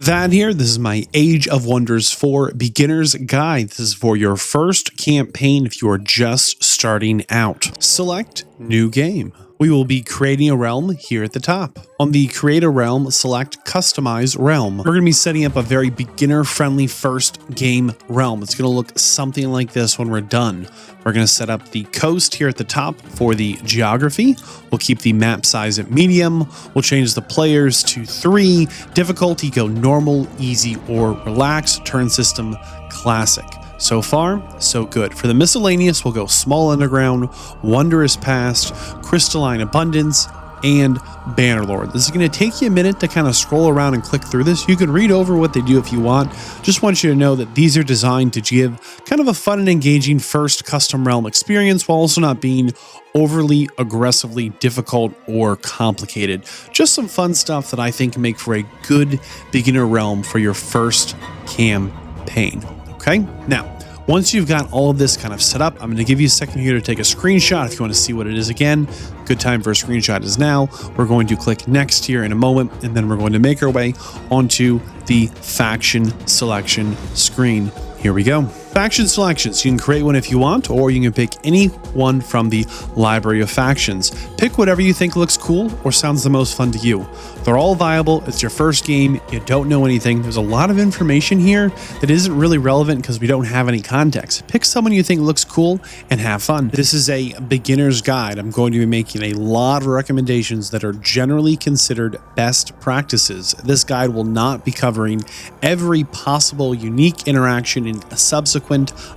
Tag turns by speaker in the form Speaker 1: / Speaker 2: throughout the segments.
Speaker 1: Vadd here. This is my Age of Wonders 4 beginner's guide. This is for your first campaign if you are just starting out. Select New Game. We will be creating a realm here at the top. On the Create a Realm, select Customize Realm. We're going to be setting up a very beginner-friendly first game realm. It's going to look something like this when we're done. We're going to set up the coast here at the top for the geography. We'll keep the map size at medium. We'll change the players to 3. Difficulty go normal, easy, or relaxed. Turn system classic. So far, so good. For the miscellaneous, we'll go Small Underground, Wondrous Past, Crystalline Abundance, and Bannerlord. This is going to take you a minute to kind of scroll around and click through this. You can read over what they do if you want. Just want you to know that these are designed to give kind of a fun and engaging first custom realm experience while also not being overly aggressively difficult or complicated. Just some fun stuff that I think make for a good beginner realm for your first campaign. Okay, now once you've got all of this kind of set up, I'm going to give you a second here to take a screenshot if you want to see what it is again. Good time for a screenshot is now. We're going to click next here in a moment, and then we're going to make our way onto the faction selection screen. Here we go. Faction selections. You can create one if you want, or you can pick any one from the library of factions. Pick whatever you think looks cool or sounds the most fun to you. They're all viable. It's your first game. You don't know anything. There's a lot of information here that isn't really relevant because we don't have any context. Pick someone you think looks cool and have fun. This is a beginner's guide. I'm going to be making a lot of recommendations that are generally considered best practices. This guide will not be covering every possible unique interaction in a subsequent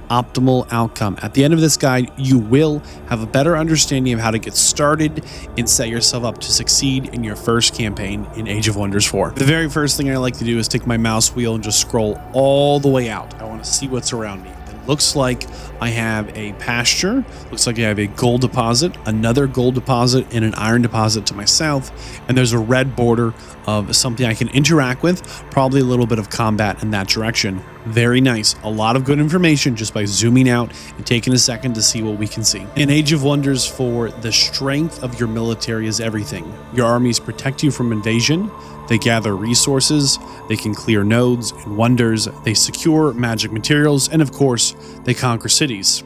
Speaker 1: optimal outcome. At the end of this guide, you will have a better understanding of how to get started and set yourself up to succeed in your first campaign in Age of Wonders 4. The very first thing I like to do is take my mouse wheel and just scroll all the way out. I want to see what's around me. It looks like I have a pasture, looks like I have a gold deposit, another gold deposit, and an iron deposit to my south, and there's a red border of something I can interact with, probably a little bit of combat in that direction. Very nice. A lot of good information just by zooming out and taking a second to see what we can see. In Age of Wonders 4, the strength of your military is everything. Your armies protect you from invasion. They gather resources, they can clear nodes and wonders, they secure magic materials, and of course, they conquer cities.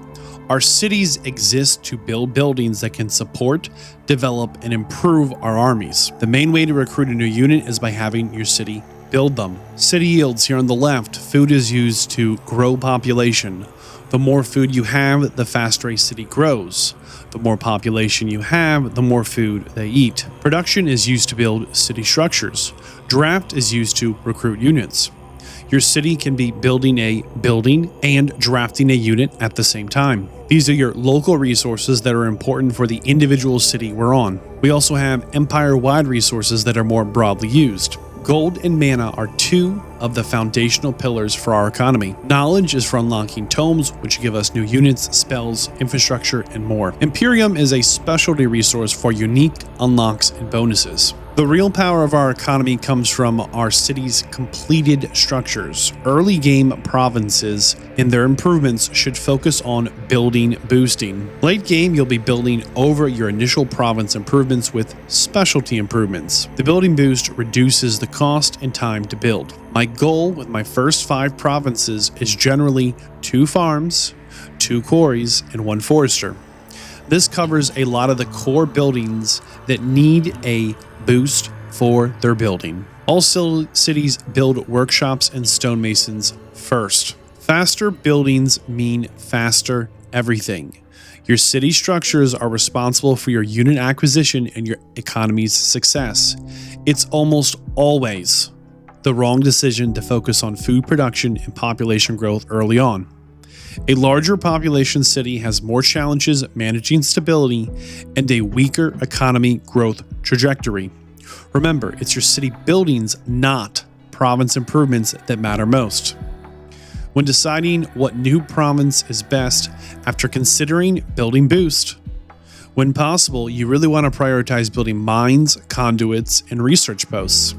Speaker 1: Our cities exist to build buildings that can support, develop, and improve our armies. The main way to recruit a new unit is by having your city build them. City yields here on the left. Food is used to grow population. The more food you have, the faster a city grows. The more population you have, the more food they eat. Production is used to build city structures. Draft is used to recruit units. Your city can be building a building and drafting a unit at the same time. These are your local resources that are important for the individual city we're on. We also have empire-wide resources that are more broadly used. Gold and mana are 2 of the foundational pillars for our economy. Knowledge is for unlocking tomes, which give us new units, spells, infrastructure, and more. Imperium is a specialty resource for unique unlocks and bonuses. The real power of our economy comes from our city's completed structures. Early game provinces and their improvements should focus on building boosting. Late game, you'll be building over your initial province improvements with specialty improvements. The building boost reduces the cost and time to build. My goal with my first 5 provinces is generally 2 farms, 2 quarries, and 1 forester. This covers a lot of the core buildings that need a boost for their building. All cities build workshops and stonemasons first. Faster buildings mean faster everything. Your city structures are responsible for your unit acquisition and your economy's success. It's almost always the wrong decision to focus on food production and population growth early on. A larger population city has more challenges managing stability and a weaker economy growth trajectory. Remember, it's your city buildings, not province improvements, that matter most. When deciding what new province is best after considering building boost, when possible, you really want to prioritize building mines, conduits, and research posts.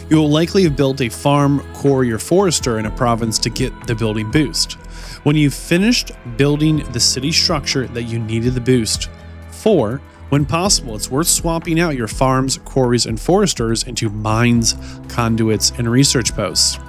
Speaker 1: You will likely have built a farm, quarry, or forester in a province to get the building boost. When you've finished building the city structure that you needed the boost for, When possible, it's worth swapping out your farms, quarries, and foresters into mines, conduits, and research posts.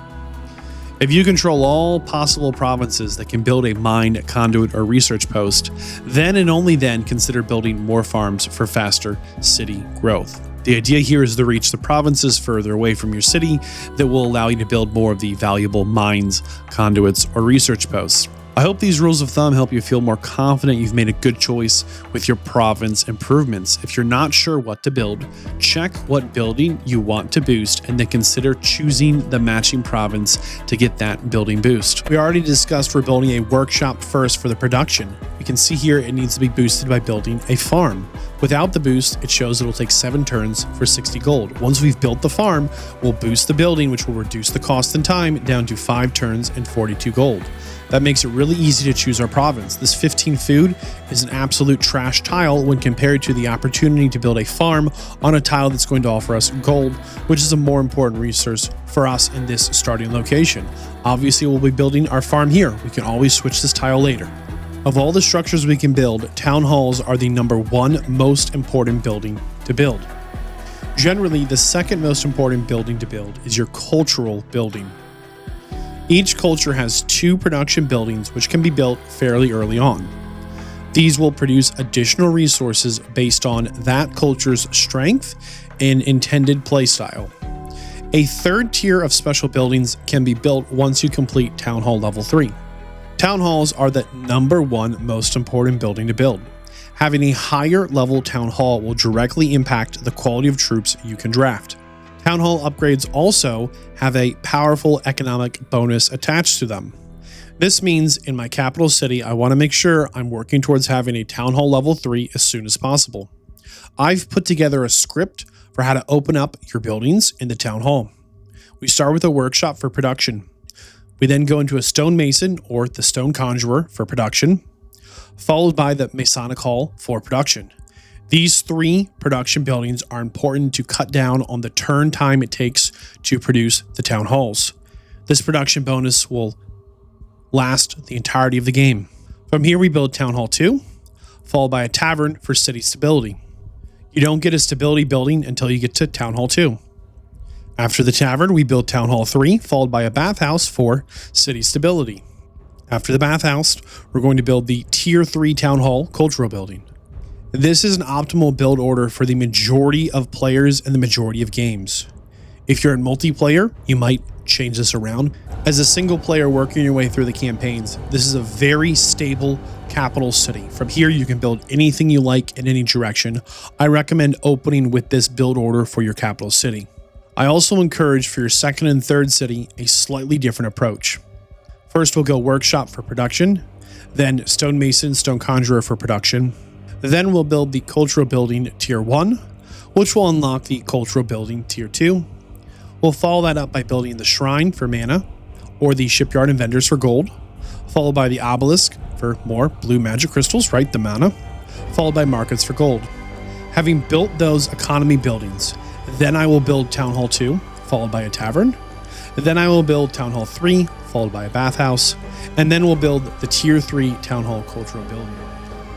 Speaker 1: If you control all possible provinces that can build a mine, conduit, or research post, then and only then consider building more farms for faster city growth. The idea here is to reach the provinces further away from your city that will allow you to build more of the valuable mines, conduits, or research posts. I hope these rules of thumb help you feel more confident you've made a good choice with your province improvements. If you're not sure what to build, check what building you want to boost and then consider choosing the matching province to get that building boost. We already discussed we're building a workshop first for the production. We can see here it needs to be boosted by building a farm. Without the boost, it shows it'll take 7 turns for 60 gold. Once we've built the farm, we'll boost the building, which will reduce the cost and time down to 5 turns and 42 gold. That makes it really easy to choose our province. This 15 food is an absolute trash tile when compared to the opportunity to build a farm on a tile that's going to offer us gold, which is a more important resource for us in this starting location. Obviously, we'll be building our farm here. We can always switch this tile later. Of all the structures we can build, town halls are the #1 most important building to build. Generally, the second most important building to build is your cultural building. Each culture has 2 production buildings which can be built fairly early on. These will produce additional resources based on that culture's strength and intended playstyle. A third tier of special buildings can be built once you complete Town Hall Level 3. Town halls are the #1 most important building to build. Having a higher level town hall will directly impact the quality of troops you can draft. Town hall upgrades also have a powerful economic bonus attached to them. This means in my capital city, I want to make sure I'm working towards having a town hall level 3 as soon as possible. I've put together a script for how to open up your buildings in the town hall. We start with a workshop for production. We then go into a stonemason or the stone conjurer for production, followed by the masonic hall for production. These 3 production buildings are important to cut down on the turn time it takes to produce the town halls. This production bonus will last the entirety of the game. From here, we build Town Hall 2, followed by a tavern for city stability. You don't get a stability building until you get to Town Hall 2. After the tavern, we build Town Hall 3, followed by a bathhouse for city stability. After the bathhouse, we're going to build the Tier 3 Town Hall cultural building. This is an optimal build order for the majority of players and the majority of games. If you're in multiplayer, you might change this around. As a single player working your way through the campaigns, this is a very stable capital city. From here, you can build anything you like in any direction. I recommend opening with this build order for your capital city. I also encourage for your second and third city a slightly different approach. First, we'll go workshop for production, then stonemason, stone conjurer for production. Then we'll build the cultural building tier 1, which will unlock the cultural building tier 2. We'll follow that up by building the shrine for mana, or the shipyard and vendors for gold, followed by the obelisk for more blue magic crystals, right, the mana, followed by markets for gold. Having built those economy buildings, then I will build Town Hall 2, followed by a tavern. Then I will build Town Hall 3, followed by a bathhouse, and then we'll build the tier 3 Town Hall cultural building.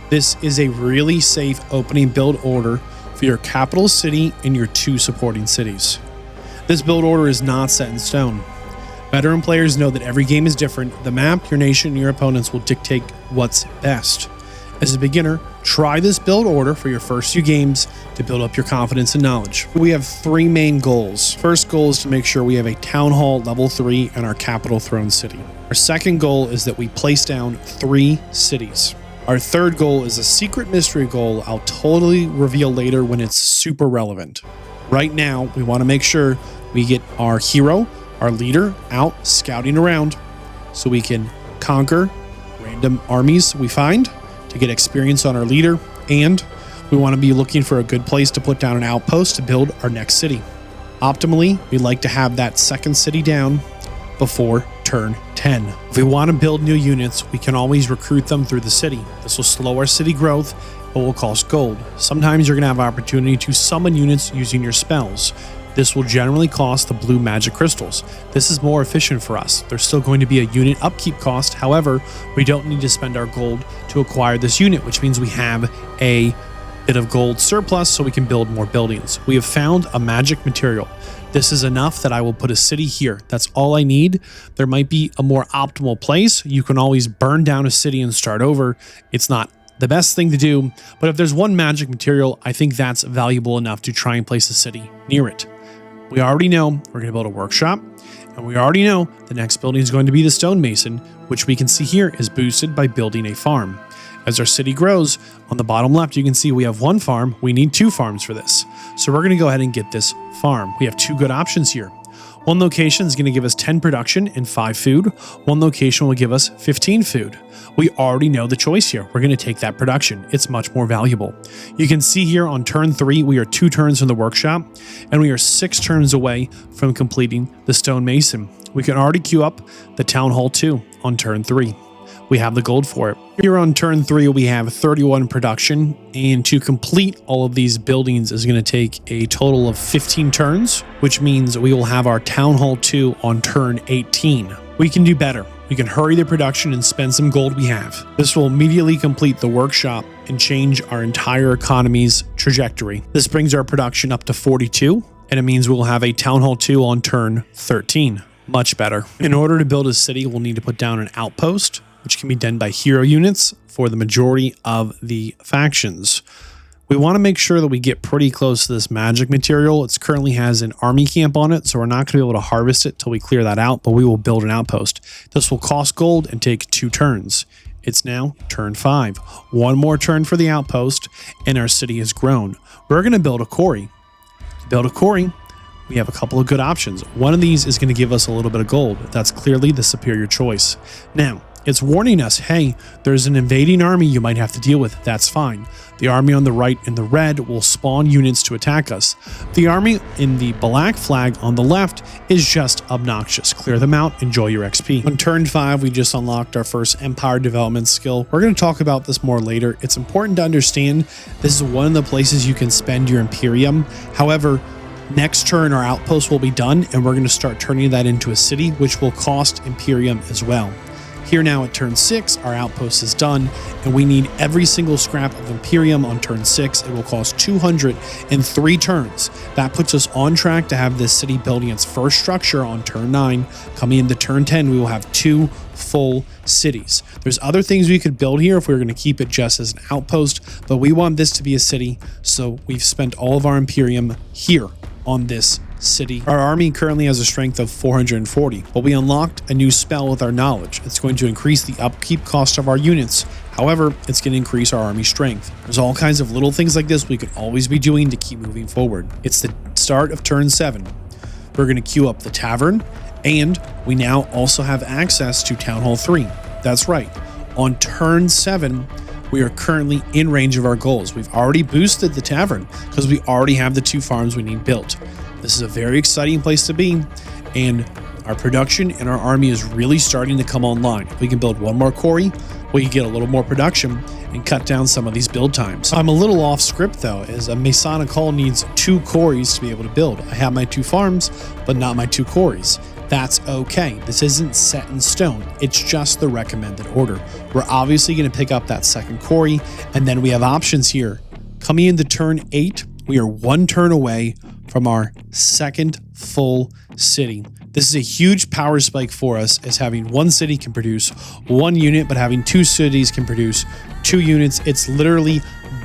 Speaker 1: This is a really safe opening build order for your capital city and your 2 supporting cities. This build order is not set in stone. Veteran players know that every game is different. The map, your nation, and your opponents will dictate what's best. As a beginner, try this build order for your first few games to build up your confidence and knowledge. We have 3 main goals. First goal is to make sure we have a Town Hall level 3 in our capital throne city. Our second goal is that we place down 3 cities. Our third goal is a secret mystery goal I'll totally reveal later when it's super relevant. Right now, we want to make sure we get our hero, our leader, out scouting around so we can conquer random armies we find to get experience on our leader, and we want to be looking for a good place to put down an outpost to build our next city. Optimally, we'd like to have that second city down before turn 10. If we want to build new units, we can always recruit them through the city. This will slow our city growth, but will cost gold. Sometimes you're going to have opportunity to summon units using your spells. This will generally cost the blue magic crystals. This is more efficient for us. There's still going to be a unit upkeep cost. However, we don't need to spend our gold to acquire this unit, which means we have a bit of gold surplus so we can build more buildings. We have found a magic material. This is enough that I will put a city here. That's all I need. There might be a more optimal place. You can always burn down a city and start over. It's not the best thing to do, but if there's one magic material, I think that's valuable enough to try and place a city near it. We already know we're going to build a workshop, and we already know the next building is going to be the stonemason, which we can see here is boosted by building a farm. As our city grows, on the bottom left, you can see we have one farm. We need 2 farms for this. So we're going to go ahead and get this farm. We have 2 good options here. One location is going to give us 10 production and 5 food. One location will give us 15 food. We already know the choice here. We're going to take that production. It's much more valuable. You can see here on turn 3, we are 2 turns from the workshop, and we are 6 turns away from completing the stonemason. We can already queue up the town hall 2 on turn 3. We have the gold for it. Here on turn 3, we have 31 production, and to complete all of these buildings is going to take a total of 15 turns, which means we will have our town hall 2 on turn 18. We can do better. We can hurry the production and spend some gold we have. This will immediately complete the workshop and change our entire economy's trajectory. This brings our production up to 42, and it means we'll have a town hall 2 on turn 13. Much better. In order to build a city, we'll need to put down an outpost, which can be done by hero units for the majority of the factions. We want to make sure that we get pretty close to this magic material. It currently has an army camp on it, so we're not going to be able to harvest it till we clear that out, but we will build an outpost. This will cost gold and take 2 turns. It's now turn 5. One more turn for the outpost, and our city has grown. We're going to build a quarry. To build a quarry, we have a couple of good options. One of these is going to give us a little bit of gold. That's clearly the superior choice. Now, it's warning us, hey, there's an invading army you might have to deal with. That's fine. The army on the right in the red will spawn units to attack us. The army in the black flag on the left is just obnoxious. Clear them out, enjoy your XP. On turn 5, we just unlocked our first empire development skill. We're going to talk about this more later. It's important to understand this is one of the places you can spend your Imperium. However, next turn our outpost will be done, and we're going to start turning that into a city, which will cost Imperium as well. Here now at turn 6, our outpost is done, and we need every single scrap of Imperium on turn 6. It will cost 203 turns. That puts us on track to have this city building its first structure on turn 9. Coming into turn 10, we will have 2 full cities. There's other things we could build here if we were going to keep it just as an outpost, but we want this to be a city, so we've spent all of our Imperium here on this city. Our army currently has a strength of 440, but we unlocked a new spell with our knowledge. It's going to increase the upkeep cost of our units. However, it's going to increase our army strength. There's all kinds of little things like this we could always be doing to keep moving forward. It's the start of turn 7. We're going to queue up the tavern, and we now also have access to Town Hall 3. That's right. On turn 7, we are currently in range of our goals. We've already boosted the tavern because we already have the 2 farms we need built. This is a very exciting place to be, and our production and our army is really starting to come online. If we can build one more quarry, we can get a little more production and cut down some of these build times. I'm a little off script though, as a Masonic Hall needs 2 quarries to be able to build. I have my 2 farms, but not my 2 quarries. That's okay. This isn't set in stone. It's just the recommended order. We're obviously going to pick up that second quarry, and then we have options here. Coming into turn 8, we are 1 turn away from our second full city. This is a huge power spike for us, as having 1 city can produce 1 unit, but having 2 cities can produce 2 units. It's literally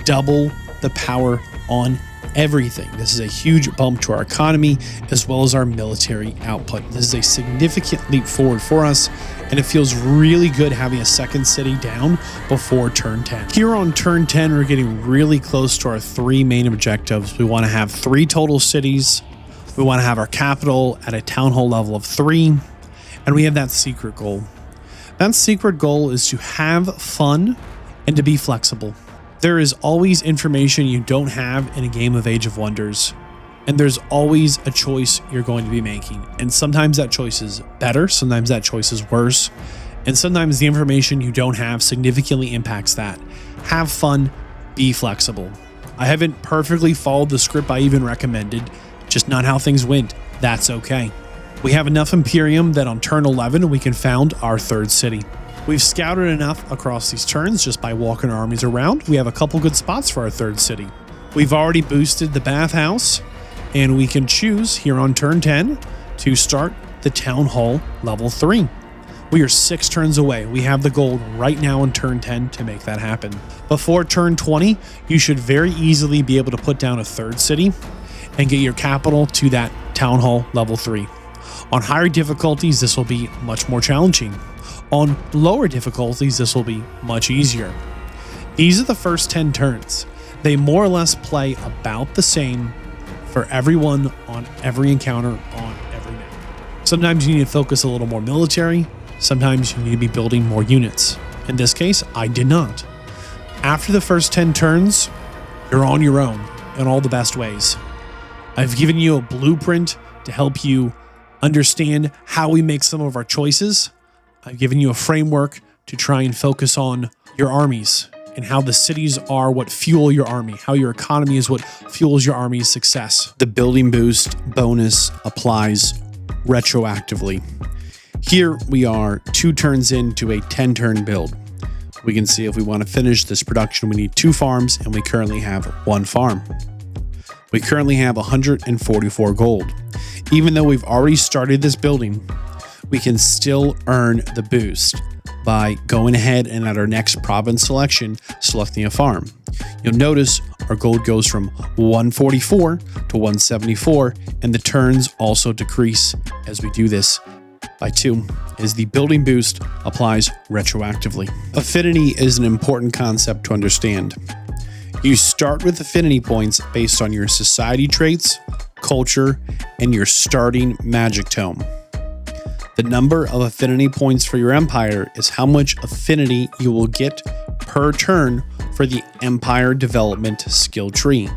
Speaker 1: double the power on everything. This is a huge bump to our economy as well as our military output. This is a significant leap forward for us, and it feels really good having a second city down before turn 10. Here on turn 10, we're getting really close to our 3 main objectives. We want to have 3 total cities. We want to have our capital at a town hall level of 3, and we have that secret goal. That secret goal is to have fun and to be flexible. There is always information you don't have in a game of Age of Wonders, and there's always a choice you're going to be making. And sometimes that choice is better, sometimes that choice is worse, and sometimes the information you don't have significantly impacts that. Have fun, be flexible. I haven't perfectly followed the script I even recommended, just not how things went. That's okay. We have enough Imperium that on turn 11 we can found our 3rd city. We've scouted enough across these turns just by walking our armies around. We have a couple good spots for our third city. We've already boosted the bathhouse, and we can choose here on turn 10 to start the town hall level 3. We are 6 turns away. We have the gold right now on turn 10 to make that happen. Before turn 20, you should very easily be able to put down a third city and get your capital to that town hall level 3. On higher difficulties, this will be much more challenging. On lower difficulties, this will be much easier. These are the first 10 turns. They more or less play about the same for everyone on every encounter on every map. Sometimes you need to focus a little more military. Sometimes you need to be building more units. In this case, I did not. After the first 10 turns, you're on your own in all the best ways. I've given you a blueprint to help you understand how we make some of our choices. I've given you a framework to try and focus on your armies and how the cities are what fuel your army, how your economy is what fuels your army's success. The building boost bonus applies retroactively. Here we are 2 turns into a 10-turn build. We can see if we want to finish this production, we need 2 farms, and we currently have 1 farm. We currently have 144 gold. Even though we've already started this building, we can still earn the boost by going ahead and at our next province selection, selecting a farm. You'll notice our gold goes from 144 to 174, and the turns also decrease as we do this by 2, as the building boost applies retroactively. Affinity is an important concept to understand. You start with affinity points based on your society traits, culture, and your starting magic tome. The number of affinity points for your empire is how much affinity you will get per turn for the empire development skill tree.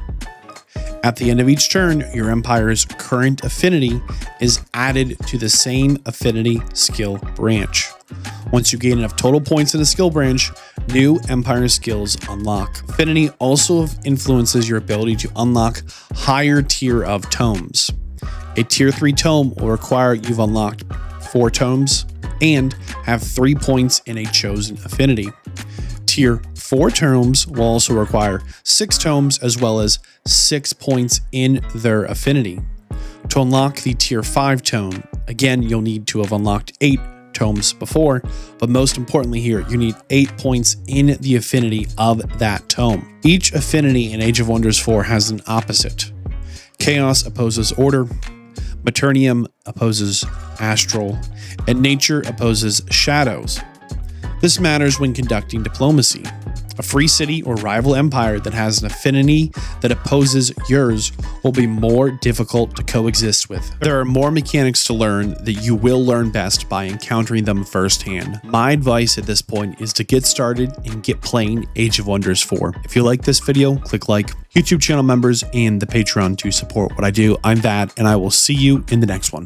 Speaker 1: At the end of each turn, your empire's current affinity is added to the same affinity skill branch. Once you gain enough total points in a skill branch, new empire skills unlock. Affinity also influences your ability to unlock higher tier of tomes. A tier 3 tome will require you've unlocked 4 tomes and have 3 points in a chosen affinity. Tier 4 tomes will also require 6 tomes as well as 6 points in their affinity. To unlock the tier 5 tome, again, you'll need to have unlocked 8 tomes before, but most importantly here, you need 8 points in the affinity of that tome. Each affinity in Age of Wonders 4 has an opposite. Chaos opposes order, Maternium opposes astral, and nature opposes shadows. This matters when conducting diplomacy. A free city or rival empire that has an affinity that opposes yours will be more difficult to coexist with. There are more mechanics to learn that you will learn best by encountering them firsthand. My advice at this point is to get started and get playing Age of Wonders 4. If you like this video, click like, YouTube channel members, and the Patreon to support what I do. I'm Vadd, and I will see you in the next one.